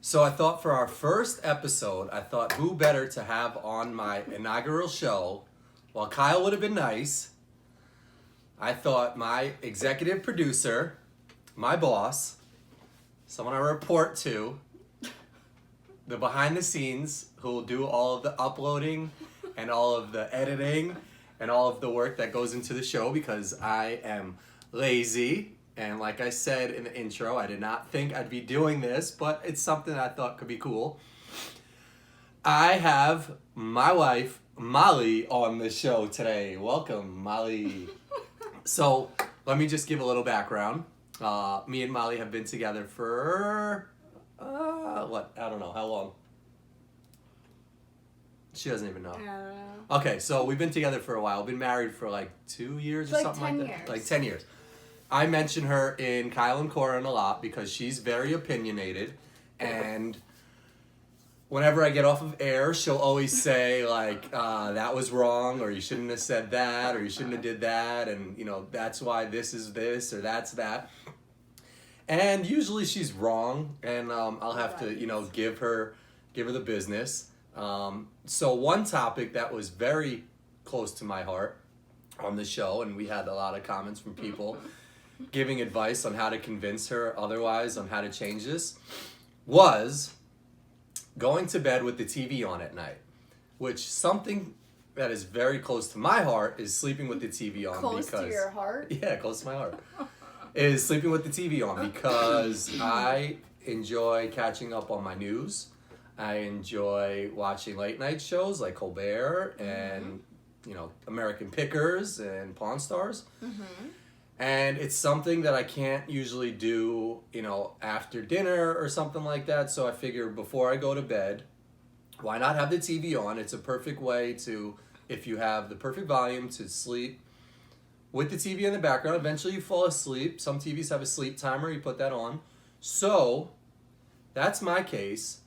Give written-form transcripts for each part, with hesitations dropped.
So I thought for our first episode, I thought who better to have on my inaugural show, while Kyle would have been nice, I thought my executive producer, my boss, someone I report to, the behind the scenes who will do all of the uploading and all of the editing and all of the work that goes into the show because I am lazy. And like I said in the intro, I did not think I'd be doing this, but it's something I thought could be cool. I have my wife, Molly, on the show today. Welcome, Molly. So let me just give a little background. Me and Molly have been together for, I don't know, how long? She doesn't even know. I don't know. Okay, so we've been together for a while. Been married for like 2 years or something like that. Years. Like 10 years. I mention her in Kyle and Corin a lot because she's very opinionated, and whenever I get off of air, she'll always say like, that was wrong, or you shouldn't have said that, or you shouldn't have did that, and that's why this is this, or that's that. And usually she's wrong, and I'll have to, give her the business. So one topic that was very close to my heart on the show, and we had a lot of comments from people giving advice on how to convince her otherwise on how to change this, was going to bed with the TV on at night, which something that is very close to my heart is sleeping with the TV on. Close to your heart? Yeah, close to my heart. Is sleeping with the TV on because I enjoy catching up on my news. I enjoy watching late night shows like Colbert and, American Pickers and Pawn Stars. Mm-hmm. And it's something that I can't usually do, after dinner or something like that. So I figure before I go to bed, why not have the TV on? It's a perfect way to, if you have the perfect volume, to sleep with the TV in the background. Eventually you fall asleep. Some TVs have a sleep timer. You put that on. So that's my case.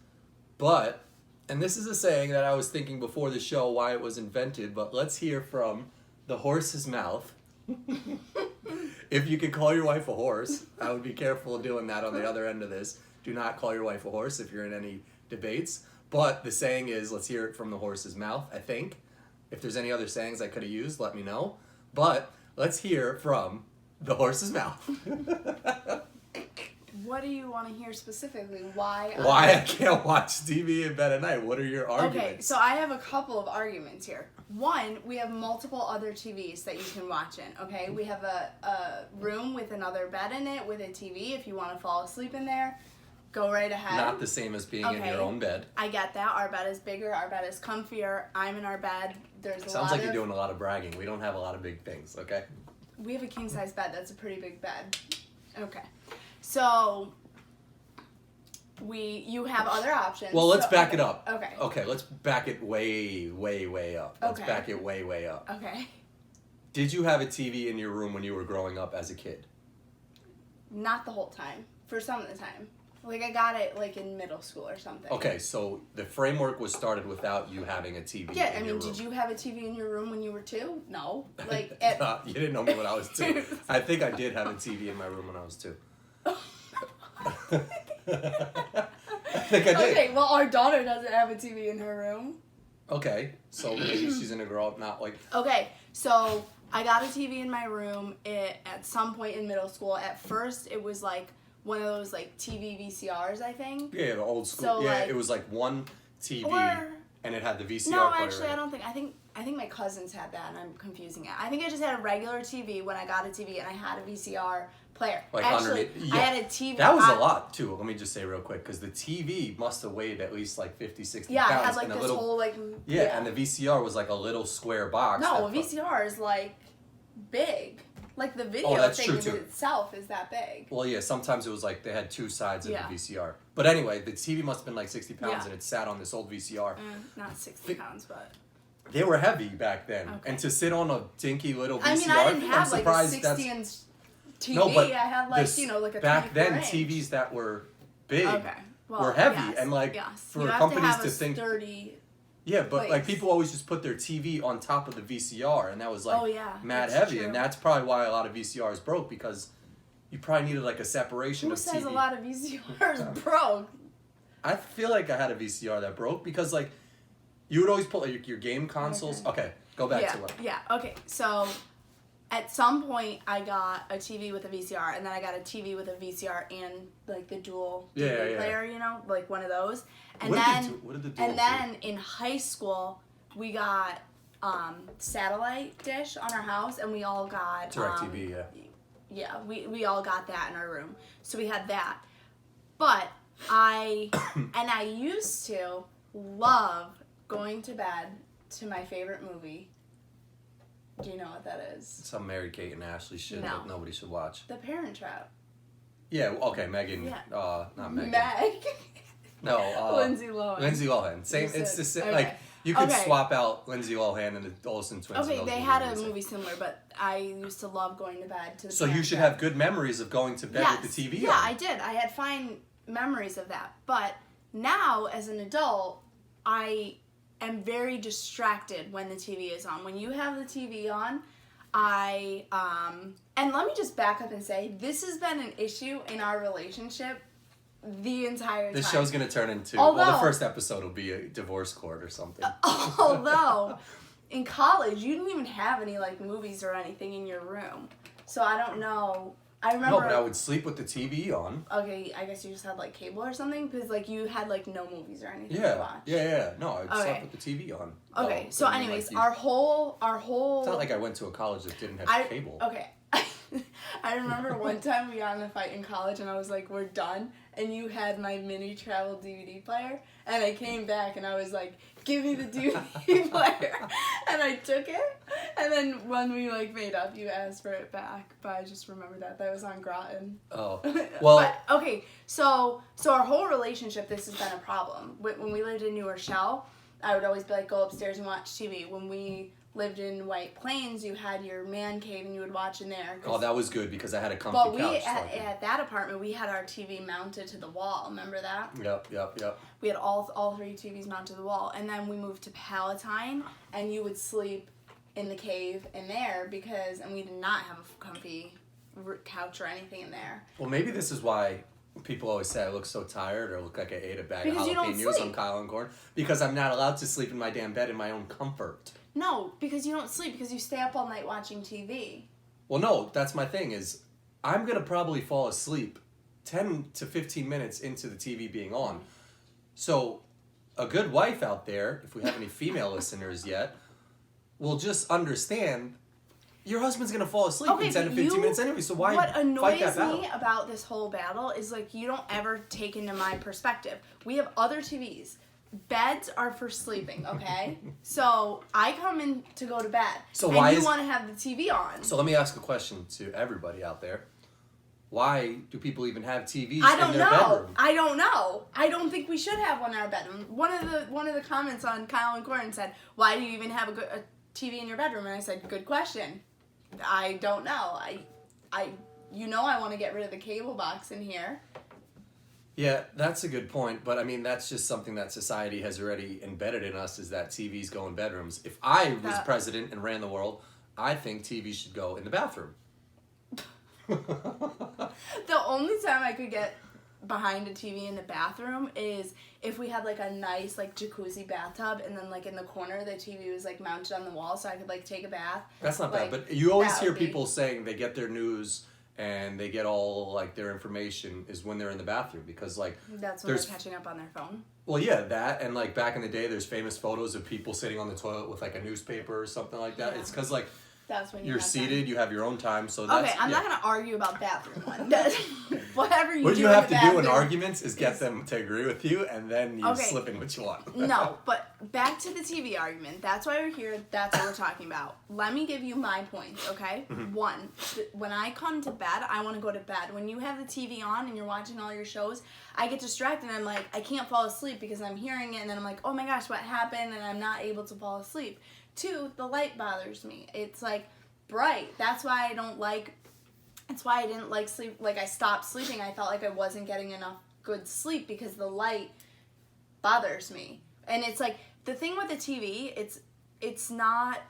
But, and this is a saying that I was thinking before the show why it was invented, but let's hear from the horse's mouth. If you could call your wife a horse, I would be careful doing that on the other end of this. Do not call your wife a horse if you're in any debates. But the saying is, let's hear it from the horse's mouth, I think. If there's any other sayings I could have used, let me know. But let's hear from the horse's mouth. What do you want to hear specifically? Why I can't watch TV in bed at night. What are your arguments? Okay, so I have a couple of arguments here. One, we have multiple other TVs that you can watch in, okay? We have a room with another bed in it with a TV. If you want to fall asleep in there, go right ahead. Not the same as being in your own bed. I get that. Our bed is bigger. Our bed is comfier. I'm in our bed. Sounds like you're doing a lot of bragging. We don't have a lot of big things, okay? We have a king-size bed. That's a pretty big bed. Okay. So, you have other options. Well, let's back it up. Okay. Okay, let's back it way, way, way up. Let's back it way, way up. Okay. Did you have a TV in your room when you were growing up as a kid? Not the whole time. For some of the time. Like, I got it, in middle school or something. Okay, so the framework was started without you having a TV Yeah, in your room. did you have a TV in your room when you were 2? No. You didn't know me when I was 2. I think I did have a TV in my room when I was 2. I think I did. Okay, well, our daughter doesn't have a TV in her room. Okay, so maybe she's gonna grow up not like... Okay, so I got a TV in my room at some point in middle school. At first, it was one of those TV VCRs, I think. Yeah, the old school. So, it was one TV and it had the VCR No, player actually, in it. I don't think. I think my cousins had that, and I'm confusing it. I think I just had a regular TV when I got a TV, and I had a VCR player. Actually, I had a TV. That was a lot, too. Let me just say real quick, because the TV must have weighed at least 50, 60 pounds. Yeah, it had and this whole Yeah, and the VCR was a little square box. No, a VCR is big. The video thing itself is that big. Well, yeah, sometimes it was they had two sides of the VCR. But anyway, the TV must have been 60 pounds, and it sat on this old VCR. Not 60 pounds, but... They were heavy back then. Okay. And to sit on a dinky little VCR, I mean, I didn't have a 60-inch TV. No, but I had a back then, 24-inch. TVs that were big were heavy. Yes, and for you companies have to, have think... sturdy Yeah, but place. people always just put their TV on top of the VCR, and that was mad that's heavy, true. and that's probably why a lot of VCRs broke, because you probably needed a separation Who of TV. says a lot of VCRs broke? I feel like I had a VCR that broke because like you would always put like your game consoles. Okay, go back to what. Yeah. Okay. So at some point I got a TV with a VCR, and then I got a TV with a VCR and like the dual DVD player. You know, like one of those. And what did the dual and then in high school we got satellite dish on our house, and we all got DirecTV. Yeah, we all got that in our room, so we had that. But I used to love going to bed to my favorite movie. Do you know what that is? Some Mary Kate and Ashley shit that nobody should watch. The Parent Trap. Yeah. Okay, Megan. Yeah. Not Megan. Meg. No. Lindsay Lohan. Lindsay Lohan. Same. It's the same. Okay. Like you could swap out Lindsay Lohan and the Olsen twins. Okay, they had a movie similar, but I used to love going to bed to the. So you should have good memories of going to bed with the TV on. Yeah, I did. I had fine memories of that. But now, as an adult, I am very distracted when the TV is on. When you have the TV on, and let me just back up and say, this has been an issue in our relationship the entire time. This show's going to turn into, the first episode will be a divorce court or something. Although, in college, you didn't even have any, like, movies or anything in your room. So I don't know. I remember... No, but I would sleep with the TV on. Okay, I guess you just had, like, cable or something? Because, like, you had, like, no movies or anything to watch. Yeah. No, I would sleep with the TV on. Okay, so anyways, like our whole... It's not like I went to a college that didn't have cable. Okay. I remember one time we got in a fight in college, and I was like, we're done. And you had my mini travel DVD player, and I came back, and I was like, give me the DVD player. And I took it, and then when we, like, made up, you asked for it back. But I just remember that was on Groton. Oh, well. But, okay, so our whole relationship, this has been a problem. When we lived in New Rochelle, I would always be like, go upstairs and watch TV. When we lived in White Plains, you had your man cave and you would watch in there. Oh, that was good because I had a comfy couch. But at that apartment, we had our TV mounted to the wall. Remember that? Yep. We had all three TVs mounted to the wall. And then we moved to Palatine, and you would sleep in the cave in there and we did not have a comfy couch or anything in there. Well, maybe this is why people always say I look so tired or look like I ate a bag of jalapenos on Kyle and Corin. Because I'm not allowed to sleep in my damn bed in my own comfort. No, because you don't sleep, because you stay up all night watching TV. Well, no, that's my thing is I'm going to probably fall asleep 10 to 15 minutes into the TV being on. So a good wife out there, if we have any female listeners yet, will just understand your husband's going to fall asleep in 10 to 15 minutes anyway, so why fight that battle? What annoys me about this whole battle is, like, you don't ever take into my perspective. We have other TVs. Beds are for sleeping, okay? So I come in to go to bed, and you want to have the TV on. So let me ask a question to everybody out there. Why do people even have TVs in their bedroom? I don't know. I don't think we should have one in our bedroom. One of the comments on Kyle and Corin said, "Why do you even have a TV in your bedroom?" And I said, "Good question. I don't know. I want to get rid of the cable box in here." Yeah, that's a good point, but I mean, that's just something that society has already embedded in us, is that TVs go in bedrooms. If I was president and ran the world, I think TV should go in the bathroom. The only time I could get behind a TV in the bathroom is if we had, like, a nice, like, jacuzzi bathtub, and then, like, in the corner the TV was, like, mounted on the wall so I could, like, take a bath. That's not bad, but you always hear people saying they get their news and they get all, like, their information is when they're in the bathroom, because, like, that's when they're catching up on their phone. Well, yeah, that, and, like, back in the day, there's famous photos of people sitting on the toilet with, like, a newspaper or something like that. Yeah. It's because, like, that's when you're seated, you have your own time, so that's... Okay, I'm not going to argue about bathroom one. Whatever you do. What you have to do in arguments is get them to agree with you, and then you slip in what you want. No, but back to the TV argument. That's why we're here. That's what we're talking about. Let me give you my points, okay? Mm-hmm. One, when I come to bed, I want to go to bed. When you have the TV on and you're watching all your shows, I get distracted, and I'm like, I can't fall asleep because I'm hearing it, and then I'm like, oh my gosh, what happened? And I'm not able to fall asleep. Two, the light bothers me. It's, like, bright. That's why I don't like... That's why I didn't like sleep. Like, I stopped sleeping. I felt like I wasn't getting enough good sleep because the light bothers me. And it's like, the thing with the TV, it's not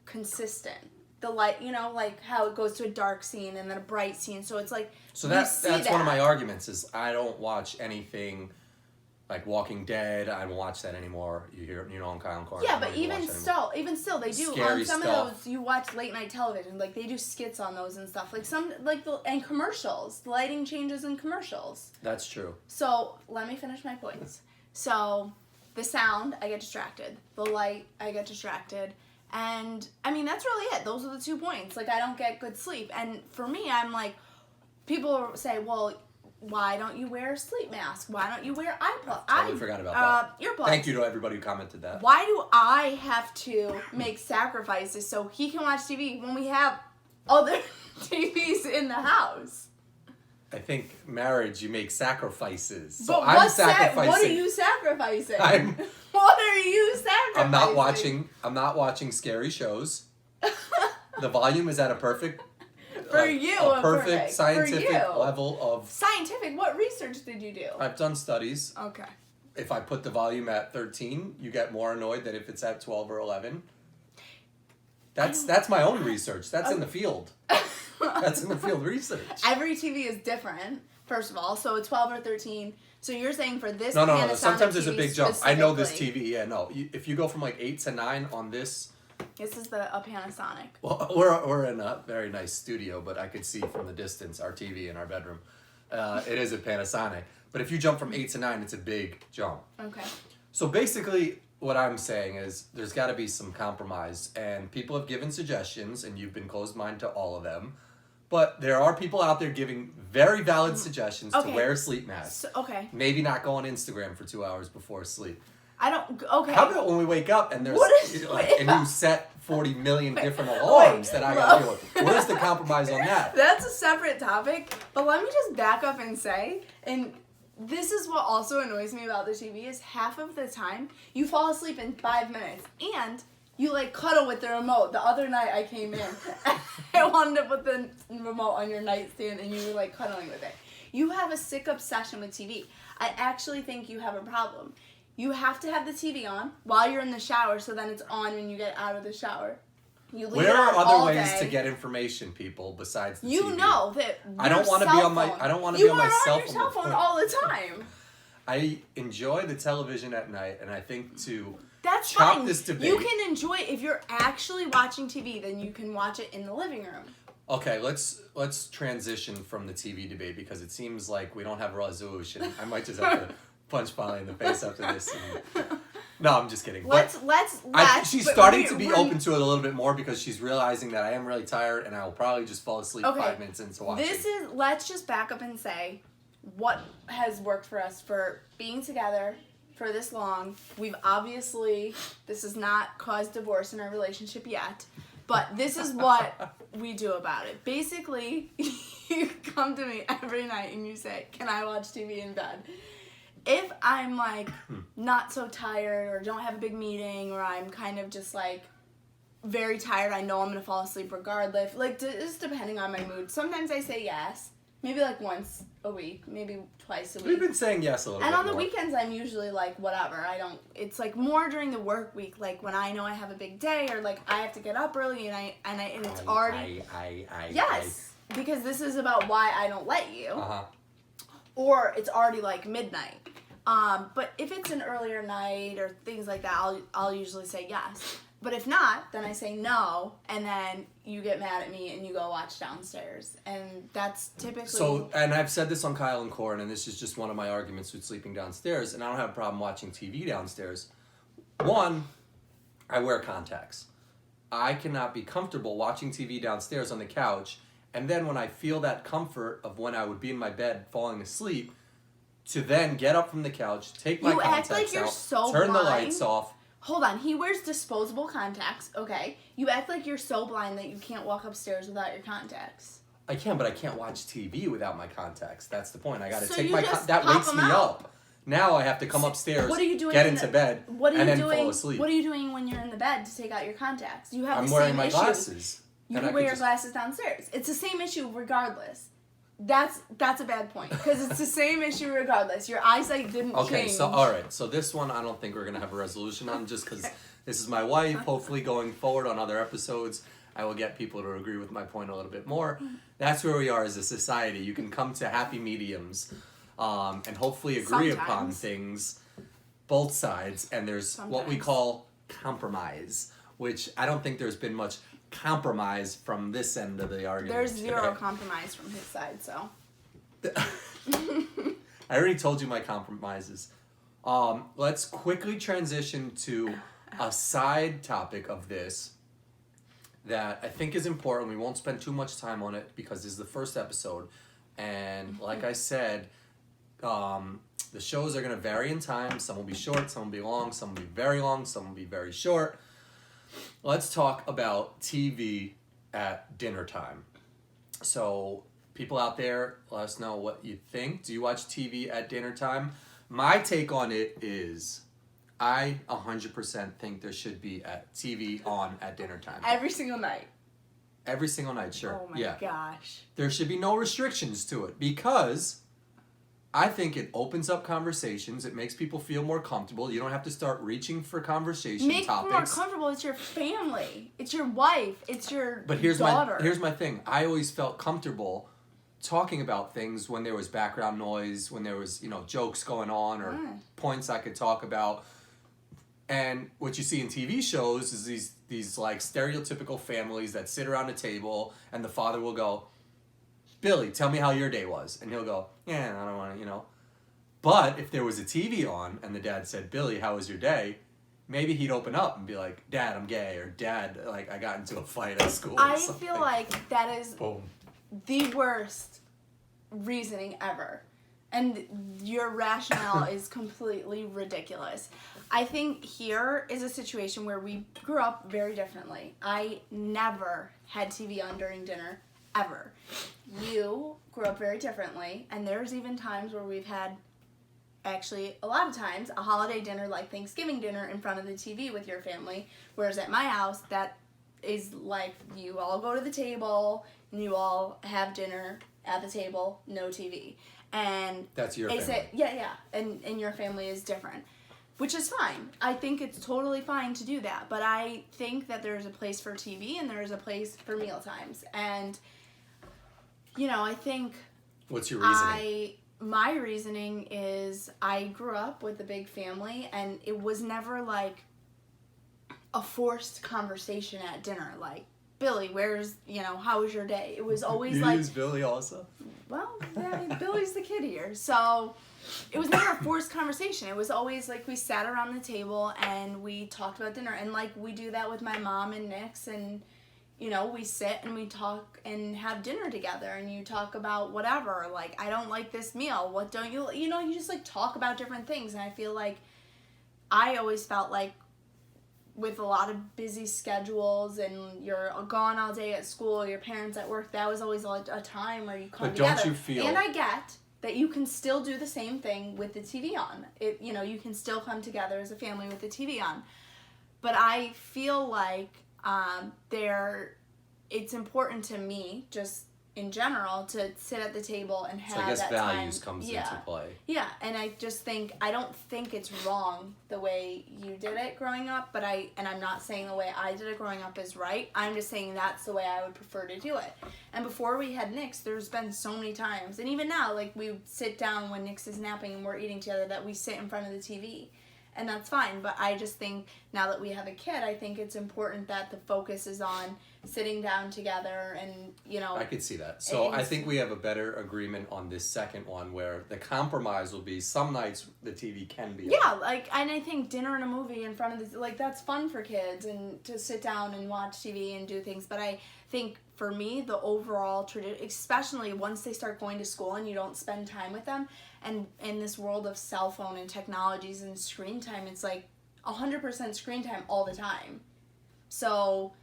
consistent. The light, you know, like how it goes to a dark scene and then a bright scene. So it's like, so that's one of my arguments is I don't watch anything Like Walking Dead, I don't watch that anymore. I'm Kyle and Corin. Yeah, but even still, they do Scary on some stuff. of those. You watch late night television, like they do skits on those and stuff. Like and commercials, the lighting changes in commercials. That's true. So let me finish my points. So the sound, I get distracted. The light, I get distracted. And I mean, that's really it. Those are the 2 points. Like I don't get good sleep. And for me, I'm like, people say, well, why don't you wear a sleep mask? Why don't you wear earplugs? I totally forgot about that. Earplugs. Thank you to everybody who commented that. Why do I have to make sacrifices so he can watch TV when we have other TVs in the house? I think marriage, you make sacrifices. So But I'm sacrificing. what are you sacrificing? I'm- What are you sacrificing? I'm not watching scary shows. The volume is at a perfect For you, a perfect perfect. scientific For you. level of. Scientific? What research did you do? I've done studies. Okay. If I put the volume at 13, you get more annoyed than if it's at 12 or 11. That's my own research. That's in the field. That's in the field research. Every TV is different, first of all. So 12 or 13. So you're saying for this No. Panasonic Sometimes there's a TV big jump. I know this specifically- TV. Yeah, no. If you go from like 8 to 9 on this. This is a Panasonic. Well, we're in a very nice studio, but I could see from the distance our TV in our bedroom. It is a Panasonic. But if you jump from 8 to 9, it's a big jump. Okay. So basically, what I'm saying is there's got to be some compromise. And people have given suggestions, and you've been closed-minded to all of them. But there are people out there giving very valid suggestions to wear a sleep mask. So, okay. Maybe not go on Instagram for 2 hours before sleep. I don't. Okay. How about when we wake up and there's and you set 40 million different alarms that I gotta deal with? Where's the compromise on that? That's a separate topic. But let me just back up and say, and this is what also annoys me about the TV is half of the time you fall asleep in 5 minutes and you like cuddle with the remote. The other night I came in, I wanted to put the remote on your nightstand and you were like cuddling with it. You have a sick obsession with TV. I actually think you have a problem. You have to have the TV on while you're in the shower, so then it's on when you get out of the shower. You leave Where it on are all other ways day. to get information, people, besides the You TV? know that I don't want to be on my. I don't want to be on my cell your cell phone all the time. I enjoy the television at night, and I think to That's chop fine. this debate. You can enjoy if you're actually watching TV, then you can watch it in the living room. Okay, let's transition from the TV debate because it seems like we don't have a resolution. I might just have to punch Polly in the face after this. No, I'm just kidding. Let's she's starting to be open to it a little bit more because she's realizing that I am really tired and I will probably just fall asleep 5 minutes into watching. Let's just back up and say what has worked for us for being together for this long. We've obviously, this has not caused divorce in our relationship yet, but this is what we do about it. Basically, you come to me every night and you say, can I watch TV in bed? If I'm like not so tired or don't have a big meeting or I'm kind of just like very tired, I know I'm gonna fall asleep regardless. Like just depending on my mood. Sometimes I say yes, maybe like once a week, maybe twice a week. We've been saying yes a little bit. And on the more. weekends, I'm usually like whatever. I don't. It's like more during the work week, like when I know I have a big day or like I have to get up early and it's already. Yes, because this is about why I don't let you. Or it's already like midnight. But if it's an earlier night or things like that, I'll usually say yes. But if not, then I say no, and then you get mad at me and you go watch downstairs. And that's typically... So, and I've said this on Kyle and Corin, and this is just one of my arguments with sleeping downstairs, and I don't have a problem watching TV downstairs. One, I wear contacts. I cannot be comfortable watching TV downstairs on the couch, and then when I feel that comfort of when I would be in my bed falling asleep, to then get up from the couch, take my contacts like you're out, so turn the blind. lights off. Hold on, he wears disposable contacts, okay? You act like you're so blind that you can't walk upstairs without your contacts. I can, but I can't watch TV without my contacts. That's the point. I got to So take you my just that pop wakes them me out. up. Now I have to come upstairs, What are you doing get in into the- bed, and then fall asleep. What are you doing when you're in the bed to take out your contacts? You have I'm the wearing same my issue. glasses. You and I can wear could your just- glasses downstairs. It's the same issue regardless. That's a bad point because it's the same issue regardless. Your eyesight didn't Okay, change. so all right, so this one I don't think we're gonna have a resolution on just because this is my wife. Hopefully, going forward on other episodes, I will get people to agree with my point a little bit more. That's where we are as a society. You can come to happy mediums. and hopefully agree upon Sometimes. things, both sides. And there's what we Sometimes. call compromise, which I don't think there's been much compromise from this end of the argument. There's zero today. compromise from his side, so. I already told you my compromises. Let's quickly transition to a side topic of this that I think is important. We won't spend too much time on it because this is the first episode. And like I said, the shows are going to vary in time. Some will be short, some will be long, some will be very long, some will be very short. Let's talk about TV at dinner time. So, people out there, let us know what you think. Do you watch TV at dinner time? My take on it is I 100% think there should be a TV on at dinner time. Every single night. Every single night, sure. Oh my gosh. There should be no restrictions to it because I think it opens up conversations. It makes people feel more comfortable. You don't have to start reaching for conversation Make topics. you more comfortable. It's your family. It's your wife. It's your But daughter. here's my thing. I always felt comfortable talking about things when there was background noise, when there was, jokes going on or points I could talk about. And what you see in TV shows is these like stereotypical families that sit around a table and the father will go, Billy, tell me how your day was. And he'll go, yeah, I don't want to, But if there was a TV on and the dad said, Billy, how was your day? Maybe he'd open up and be like, Dad, I'm gay. Or Dad, like, I got into a fight at school. I feel like that is Boom. the worst reasoning ever. And your rationale is completely ridiculous. I think here is a situation where we grew up very differently. I never had TV on during dinner, ever. You grew up very differently, and there's even times where we've had, actually a lot of times, a holiday dinner like Thanksgiving dinner in front of the TV with your family, whereas at my house, that is like you all go to the table and you all have dinner at the table, no TV. And that's your family. Yeah. And your family is different, which is fine. I think it's totally fine to do that. But I think that there's a place for TV and there's a place for meal times. And, I think... What's your reasoning? My reasoning is I grew up with a big family and it was never like a forced conversation at dinner. Like, Billy, how was your day? It was always you like... use Billy also? Well, yeah, Billy's the kid here. So it was never a forced conversation. It was always like we sat around the table and we talked about dinner. And like we do that with my mom and Nick's. And, we sit and we talk and have dinner together. And you talk about whatever. Like, I don't like this meal. What don't you... you just like talk about different things. And I feel like I always felt like with a lot of busy schedules and you're gone all day at school, your parents at work, that was always a time where you come together. But don't you feel... And I get that you can still do the same thing with the TV on. You can still come together as a family with the TV on. But I feel like it's important to me, just in general, to sit at the table and have that time. So I guess values comes into play. Yeah, and I just think, I don't think it's wrong the way you did it growing up, and I'm not saying the way I did it growing up is right. I'm just saying that's the way I would prefer to do it. And before we had Nick's, there's been so many times, and even now, like, we sit down when Nick's is napping and we're eating together, that we sit in front of the TV. And that's fine, but I just think now that we have a kid, I think it's important that the focus is on sitting down together and, I could see that. So I think we have a better agreement on this second one where the compromise will be some nights the TV can be on. And I think dinner and a movie in front of that's fun for kids and to sit down and watch TV and do things. But I think for me, the overall tradition, especially once they start going to school and you don't spend time with them, and in this world of cell phone and technologies and screen time, it's like 100% screen time all the time. So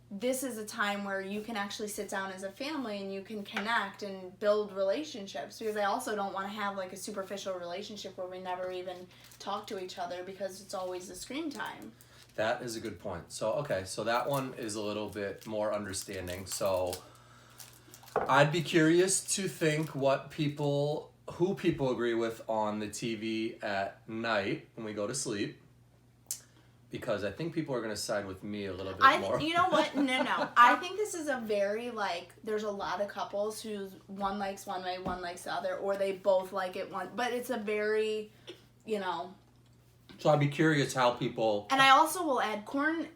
this is a time where you can actually sit down as a family and you can connect and build relationships, because I also don't want to have like a superficial relationship where we never even talk to each other because it's always the screen time. That is a good point. So that one is a little bit more understanding. So I'd be curious to think who people agree with on the TV at night when we go to sleep. because I think people are going to side with me a little bit more. You know what? No. I think this is a very, like, there's a lot of couples who one likes one way, one likes the other, or they both like it one, but it's a very, you know. So I'd be curious how people... And I also will add, Corin,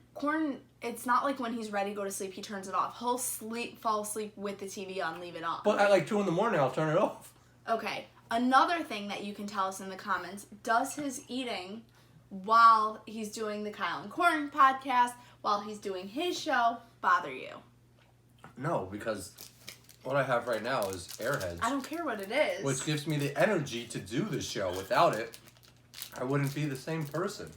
it's not like when he's ready to go to sleep, he turns it off. He'll fall asleep with the TV on, leave it on. But at like 2 in the morning, I'll turn it off. Okay. Another thing that you can tell us in the comments, does his eating while he's doing the Kyle and Corin podcast, while he's doing his show, bother you? No, because what I have right now is Airheads. I don't care what it is. Which gives me the energy to do the show. Without it, I wouldn't be the same person.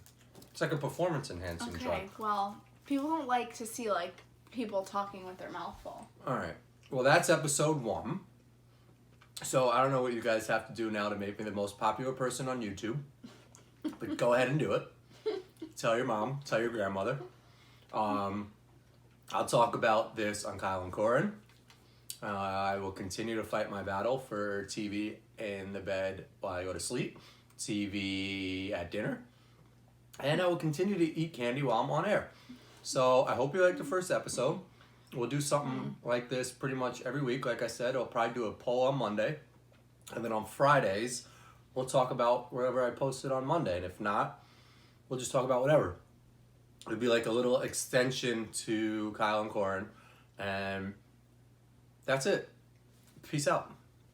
It's like a performance enhancing drug. Okay, well, people don't like to see, like, people talking with their mouth full. All right. Well, that's episode 1. So I don't know what you guys have to do now to make me the most popular person on YouTube. But go ahead and do it. Tell your mom. Tell your grandmother. I'll talk about this on Kyle and Corin. I will continue to fight my battle for TV in the bed while I go to sleep. TV at dinner. And I will continue to eat candy while I'm on air. So I hope you liked the first episode. We'll do something like this pretty much every week. Like I said, I'll probably do a poll on Monday. And then on Fridays, we'll talk about whatever I posted on Monday. And if not, we'll just talk about whatever. It'll be like a little extension to Kyle and Corin. And that's it. Peace out.